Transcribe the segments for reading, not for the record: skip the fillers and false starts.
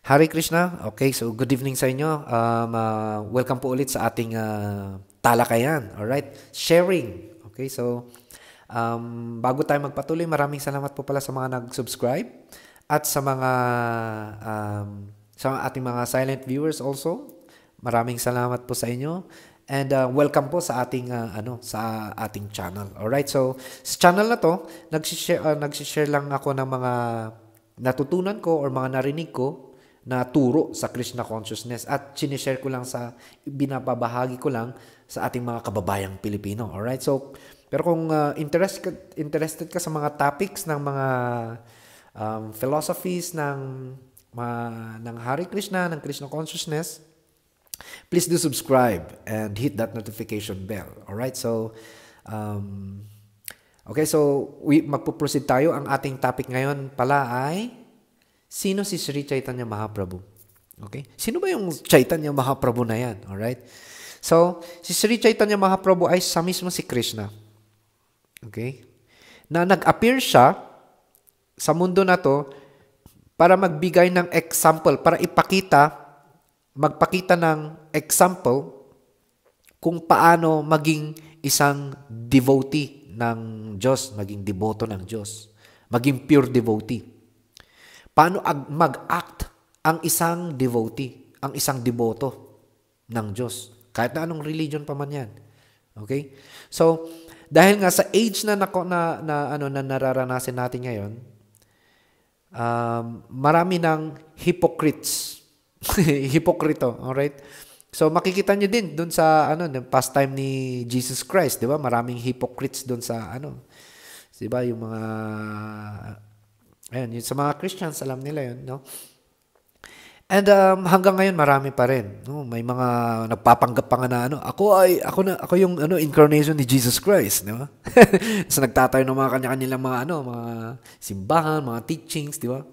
Hare Krishna. Okay, so good evening sa inyo. Welcome po ulit sa ating talakayan. Alright, sharing. Okay, so bago tayo magpatuloy, maraming salamat po pala sa mga nag-subscribe at sa ating mga silent viewers also. Maraming salamat po sa inyo. And welcome po sa ating sa ating channel. Alright, so sa channel na to, nagsishare lang ako ng mga natutunan ko or mga narinig ko na turo sa Krishna consciousness at sinishare ko lang binabahagi ko lang sa ating mga kababayang Pilipino. Alright? So, pero kung interested ka sa mga topics ng mga philosophies ng Hare Krishna, ng Krishna consciousness, please do subscribe and hit that notification bell. Alright? So, okay, so magpo-proceed tayo. Ang ating topic ngayon pala ay sino si Sri Chaitanya Mahaprabhu? Okay? Sino ba yung Chaitanya Mahaprabhu na yan? Alright? So, si Sri Chaitanya Mahaprabhu ay sa mismo si Krishna. Okay? Na nag-appear siya sa mundo na to para magbigay ng example, para magpakita ng example kung paano maging isang devotee ng Diyos, maging devoto ng Diyos, maging pure devotee. Paano mag-act ang isang devotee, ang isang devoto ng Diyos. Kahit na anong religion pa man yan. Okay? So, dahil nga sa age na nararanasan natin ngayon, marami ng hypocrites. Hipokrito. Alright? So, makikita nyo din dun sa pastime ni Jesus Christ. Di ba? Maraming hypocrites dun sa di ba? Yung mga ayun, sa mga Christians, alam nila yun, no? And hanggang ngayon, marami pa rin. No? May mga nagpapanggap pa nga na, ako yung incarnation ni Jesus Christ, di ba? So, nagtatayo ng mga kanya-kanilang mga simbahan, mga teachings, di ba?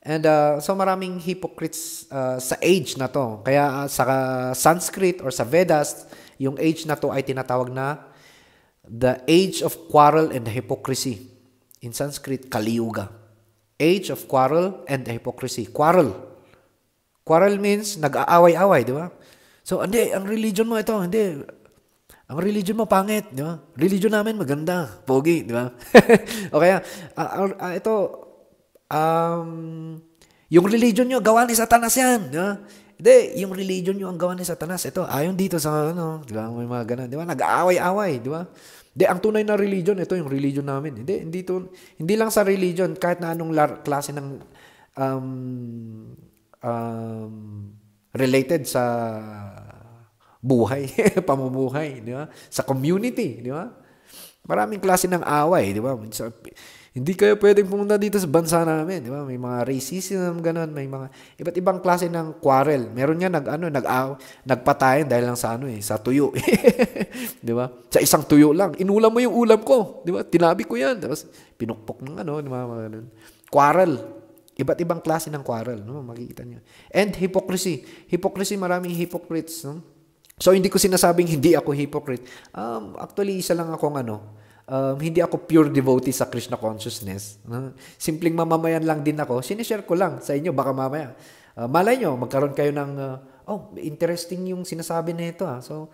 And so, maraming hypocrites sa age na to. Kaya sa Sanskrit or sa Vedas, yung age na to ay tinatawag na the age of quarrel and hypocrisy. In Sanskrit, Kali Yuga. Age of quarrel and hypocrisy. Quarrel. Quarrel means nag-aaway-away, di ba? So, hindi, ang religion mo ito, hindi. Ang religion mo pangit, di ba? Religion namin maganda, pogi, di ba? O kaya, yung religion nyo, gawa ni Satanas yan, di ba? Hindi, yung religion nyo ang gawa ni Satanas. Ito, ayon dito sa, di ba? May mga ganun, di ba? Nag-aaway-away, di ba? Hindi, ang tunay na religion, ito yung religion namin. Hindi lang sa religion, kahit na anong klase ng related sa buhay, pamumuhay, di ba? Sa community, di ba? Maraming klase ng away, di ba? Hindi kayo pwedeng pumunta dito sa bansa namin, di ba? May mga racism, ganun, may mga iba't ibang klase ng quarrel. Meron nga nagpatayan dahil lang sa sa tuyo. Di ba? Sa isang tuyo lang. Inulam mo yung ulam ko, di ba? Tinabi ko yan. Tapos pinukpok ng di ba? Quarrel. Iba't ibang klase ng quarrel, no? Makikita niyo. And hypocrisy. Hypocrisy, maraming hypocrites, no? So hindi ko sinasabing hindi ako hypocrite. Actually isa lang akong hindi ako pure devotee sa Krishna consciousness. Simpleng mamamayan lang din ako. Sinishare ko lang sa inyo, baka mamaya. Malay nyo, magkaroon kayo ng, interesting yung sinasabi nito. So,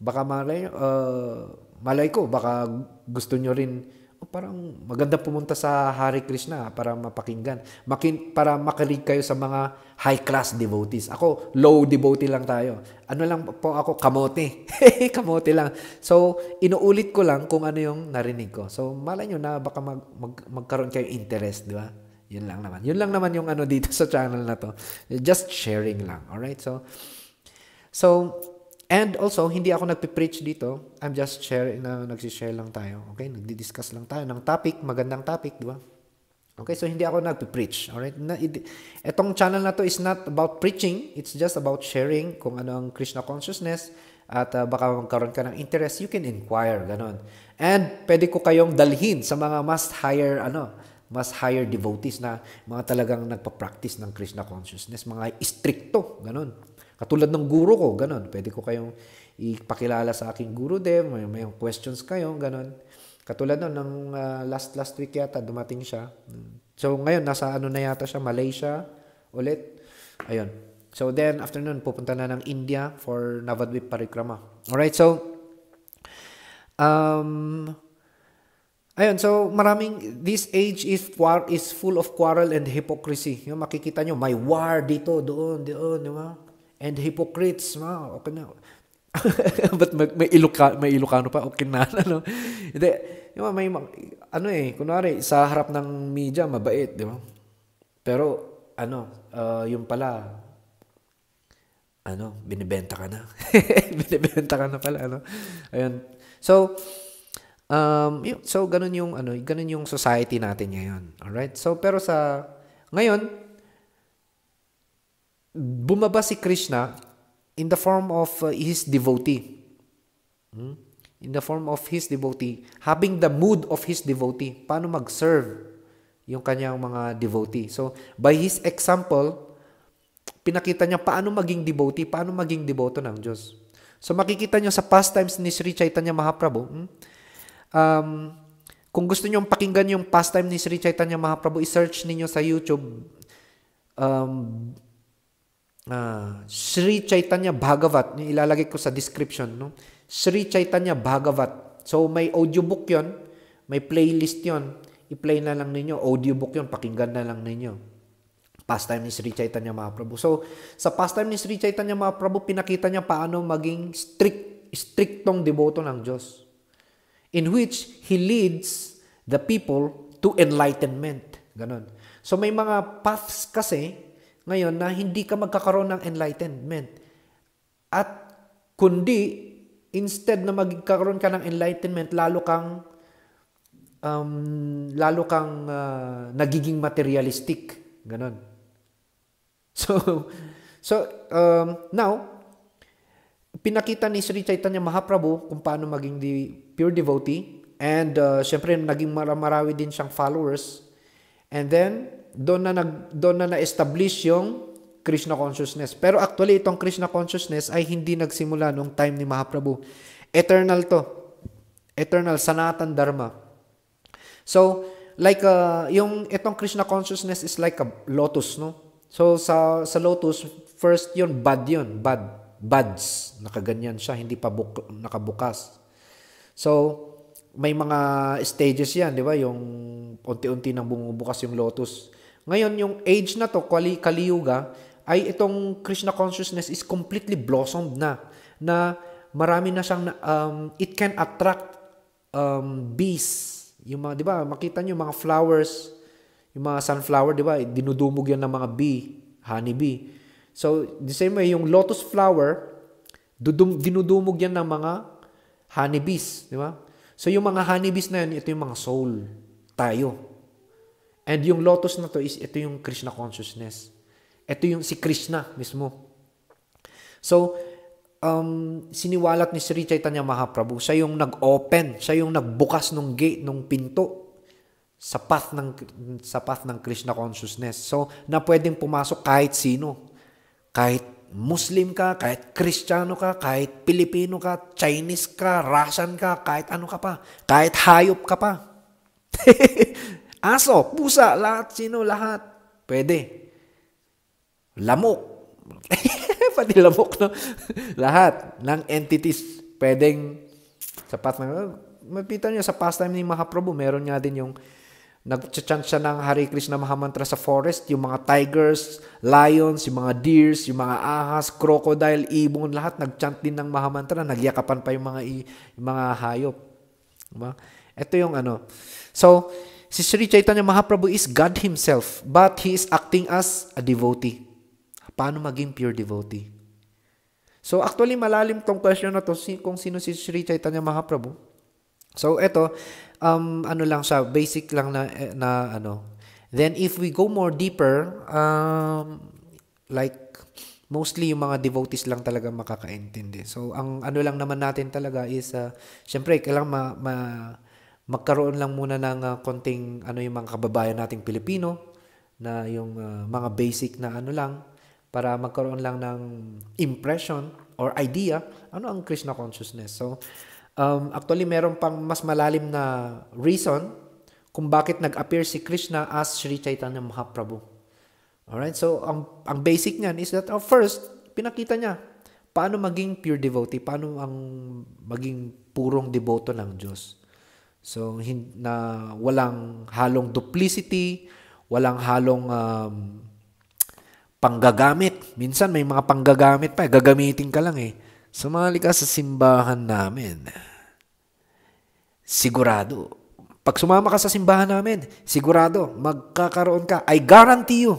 baka malay ko, baka gusto nyo rin, parang maganda pumunta sa Hare Krishna para mapakinggan. Para makinig kayo sa mga high-class devotees. Ako, low devotee lang tayo. Lang po ako, kamote. Kamote lang. So, inuulit ko lang kung ano yung narinig ko. So, malay nyo na baka magkaroon kayo interest, di ba? Yun lang naman. Yun lang naman yung dito sa channel na to. Just sharing lang. Alright? So, and also, hindi ako nagpipreach dito. I'm just nagsishare lang tayo. Okay? Nagdi-discuss lang tayo ng topic, magandang topic, di ba? Okay, so hindi ako nagpipreach. Alright? Etong channel na to is not about preaching. It's just about sharing kung ano ang Krishna consciousness at baka magkaroon ka ng interest, you can inquire, ganon. And pwede ko kayong dalhin sa mga mas higher devotees na mga talagang nagpa-practice ng Krishna consciousness, mga stricto, ganon. Katulad ng guru ko, ganon. Pwede ko kayong ipakilala sa aking gurudev, may questions kayo, ganon. Katulad ng last week yata, dumating siya. So ngayon, nasa na yata siya, Malaysia ulit. Ayun. So then, after nun, pupunta na ng India for Navadvip Parikrama. Alright, so, ayun, so this age is full of quarrel and hypocrisy. Yung makikita nyo, may war dito, doon, di ba? And hypocrites, okay na. But may Ilocano pa, okay na, ano? Hindi, yung kunwari, sa harap ng media, mabait, di ba? Pero, yung pala, binibenta ka na. Binibenta ka na pala, Ayun. So, ganun yung society natin ngayon. Alright? So, pero ngayon, bumaba si Krishna in the form of his devotee. In the form of his devotee. Having the mood of his devotee. Paano mag-serve yung kanyang mga devotee. So, by his example, pinakita niya paano maging devotee, paano maging devoto ng Diyos. So, makikita niyo sa pastimes ni Sri Chaitanya Mahaprabhu, kung gusto niyo pakinggan yung pastime ni Sri Chaitanya Mahaprabhu, i-search niyo sa YouTube, Sri Chaitanya Bhagavat, ilalagay ko sa description, no? Sri Chaitanya Bhagavat. So, may audiobook yon, may playlist yon, i-play na lang ninyo, audiobook yon, pakinggan na lang ninyo. Pastime ni Sri Chaitanya Mahaprabhu. So, sa pastime ni Sri Chaitanya Mahaprabhu, pinakita niya paano maging striktong deboto ng Diyos. In which He leads the people to enlightenment. Ganon. So, may mga paths kasi ngayon na hindi ka magkakaroon ng enlightenment. At kundi, instead na magkakaroon ka ng enlightenment, lalo kang nagiging materialistic. Ganon. So now, pinakita ni Sri Chaitanya Mahaprabhu kung paano maging pure devotee. And syempre, naging marami din siyang followers. And then, doon na na-establish yung Krishna consciousness. Pero actually, itong Krishna consciousness ay hindi nagsimula nung time ni Mahaprabhu. Eternal to. Eternal, sanatan dharma. So, like, itong Krishna consciousness is like a lotus, no? So, sa lotus, first yun, buds. Nakaganyan siya, hindi pa nakabukas. So, may mga stages yan, di ba? Yung unti-unti nang bumubukas yung lotus. Ngayon, yung age na to, Kali Yuga, ay itong Krishna consciousness is completely blossomed na marami na siyang, it can attract bees. Yung mga, di ba, makita nyo mga flowers, yung mga sunflower, di ba, dinudumog yan ng mga bee, honey bee. So, the same way, yung lotus flower, dinudumog yan ng mga honey bees, di ba? So, yung mga honey bees na yan, ito yung mga soul, tayo. And yung lotus na to is, ito yung Krishna consciousness. Ito yung si Krishna mismo. So, siniwalat ni Sri Chaitanya Mahaprabhu, siya yung nag-open, siya yung nagbukas ng gate, ng pinto, sa path ng Krishna consciousness. So, na pwedeng pumasok kahit sino. Kahit Muslim ka, kahit Kristiyano ka, kahit Pilipino ka, Chinese ka, Russian ka, kahit ano ka pa. Kahit hayop ka pa. Aso, pusa, lahat. Pwede. Lamok. Pati lamok, no? Lahat ng entities pwedeng sa path ng... Mapita nyo, sa pastime ni Mahaprabhu, meron nga din yung nag-chant siya ng Hare Krishna Mahamantra sa forest, yung mga tigers, lions, yung mga deers, yung mga ahas, crocodile, ibon, lahat nag-chant din ng Mahamantra, nagyakapan pa yung mga hayop. Diba? Ito yung So, si Sri Chaitanya Mahaprabhu is God Himself, but He is acting as a devotee. Paano maging pure devotee? So, actually, malalim tong question na to, kung sino si Sri Chaitanya Mahaprabhu. So, ito, lang siya, basic lang na Then, if we go more deeper, like, mostly yung mga devotees lang talaga makakaintindi. So, ang lang naman natin talaga is, syempre, kailangan magkaroon lang muna ng konting, yung mga kababayan nating Pilipino, na yung mga basic na lang, para magkaroon lang ng impression or idea, ang Krishna consciousness. So, actually, meron pang mas malalim na reason kung bakit nag-appear si Krishna as Sri Chaitanya Mahaprabhu. Alright? So, ang basic niyan is that, first, pinakita niya, paano maging pure devotee, paano ang maging purong deboto ng Diyos. So, na walang halong duplicity, walang halong panggagamit. Minsan may mga panggagamit pa, gagamitin ka lang eh. Sumali ka sa simbahan namin. Sigurado. Pag sumama ka sa simbahan namin, sigurado, magkakaroon ka. I guarantee you.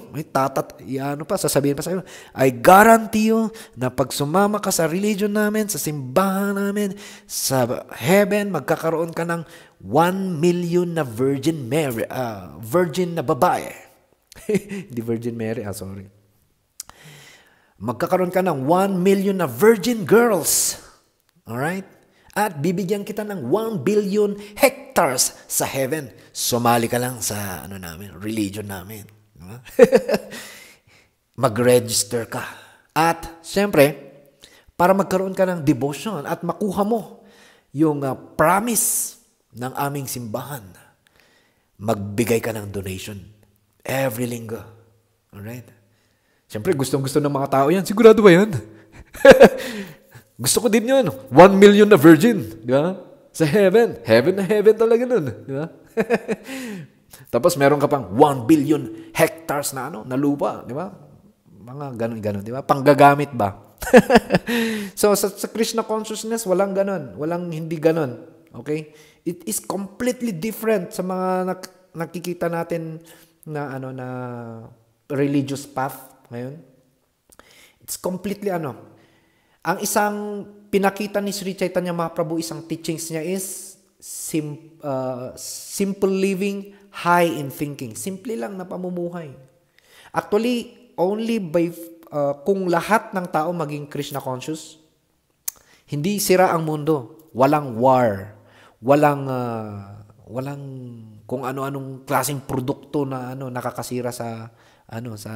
Sasabihin pa sa'yo. I guarantee you na pag sumama ka sa religion namin, sa simbahan namin, sa heaven, magkakaroon ka ng 1 million na virgin na babae. Hindi Virgin Mary, sorry. Magkakaroon ka ng 1 million na virgin girls. Alright? At bibigyan kita ng 1 billion hectares sa heaven. Sumali ka lang sa religion namin. Mag-register ka. At, siyempre, para magkaroon ka ng devotion at makuha mo yung promise ng aming simbahan, magbigay ka ng donation every linggo. Alright? Siyempre, gustong-gusto ng mga tao yan. Sigurado ba yan? Gusto ko din yun. 1 million na virgin. Di ba? Sa heaven. Heaven na heaven talaga nun. Di ba? Tapos meron ka pang 1 billion hectares na na lupa. Di ba? Mga ganun-ganun. Di ba? Panggagamit ba? So, sa Krishna consciousness, walang ganun. Walang hindi ganun. Okay? It is completely different sa mga nakikita natin na na religious path ngayon. It's completely ang isang pinakita ni Sri Chaitanya Mahaprabhu, isang teachings niya is simple living, high in thinking. Simple lang na pamumuhay. Actually, only by kung lahat ng tao maging Krishna conscious, hindi sira ang mundo. Walang war. Walang kung ano-anong klaseng produkto na nakakasira sa sa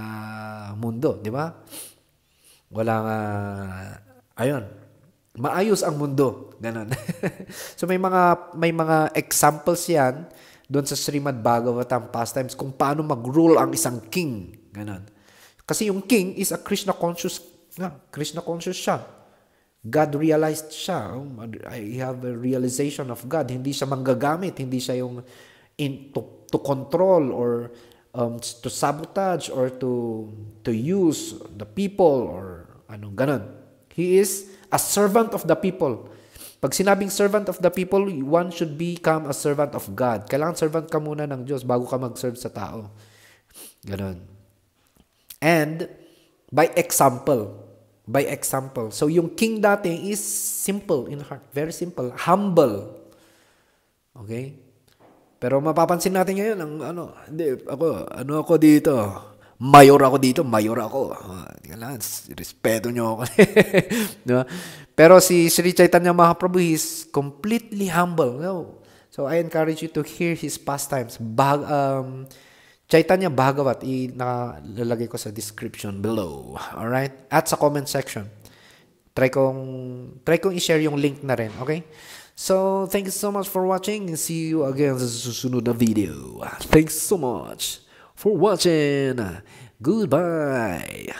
mundo, di ba? Walang maayos ang mundo. Ganon. So may mga examples yan doon sa Srimad Bhagavatam pastimes kung paano mag-rule ang isang king. Ganon. Kasi yung king is a Krishna conscious siya. God realized siya. I have a realization of God. Hindi siya manggagamit. Hindi siya yung to control or to sabotage or to use the people or ganon. He is a servant of the people. Pag sinabing servant of the people, one should become a servant of God. Kailangan servant ka muna ng Diyos bago ka mag-serve sa tao. Ganon. And by example. So yung king dati is simple in heart. Very simple. Humble. Okay? Pero mapapansin natin ngayon, ako dito. Mayor ako dito. Respeto nyo ako. Diba? Pero si Sri Chaitanya Mahaprabhu is completely humble. No? So I encourage you to hear his pastimes. Chaitanya Bhagavat, nalalagay ko sa description below. Alright? At sa comment section. Try kong i-share yung link na rin. Okay? So, thank you so much for watching and see you again sa susunod na video. Thanks so much for watching. Goodbye.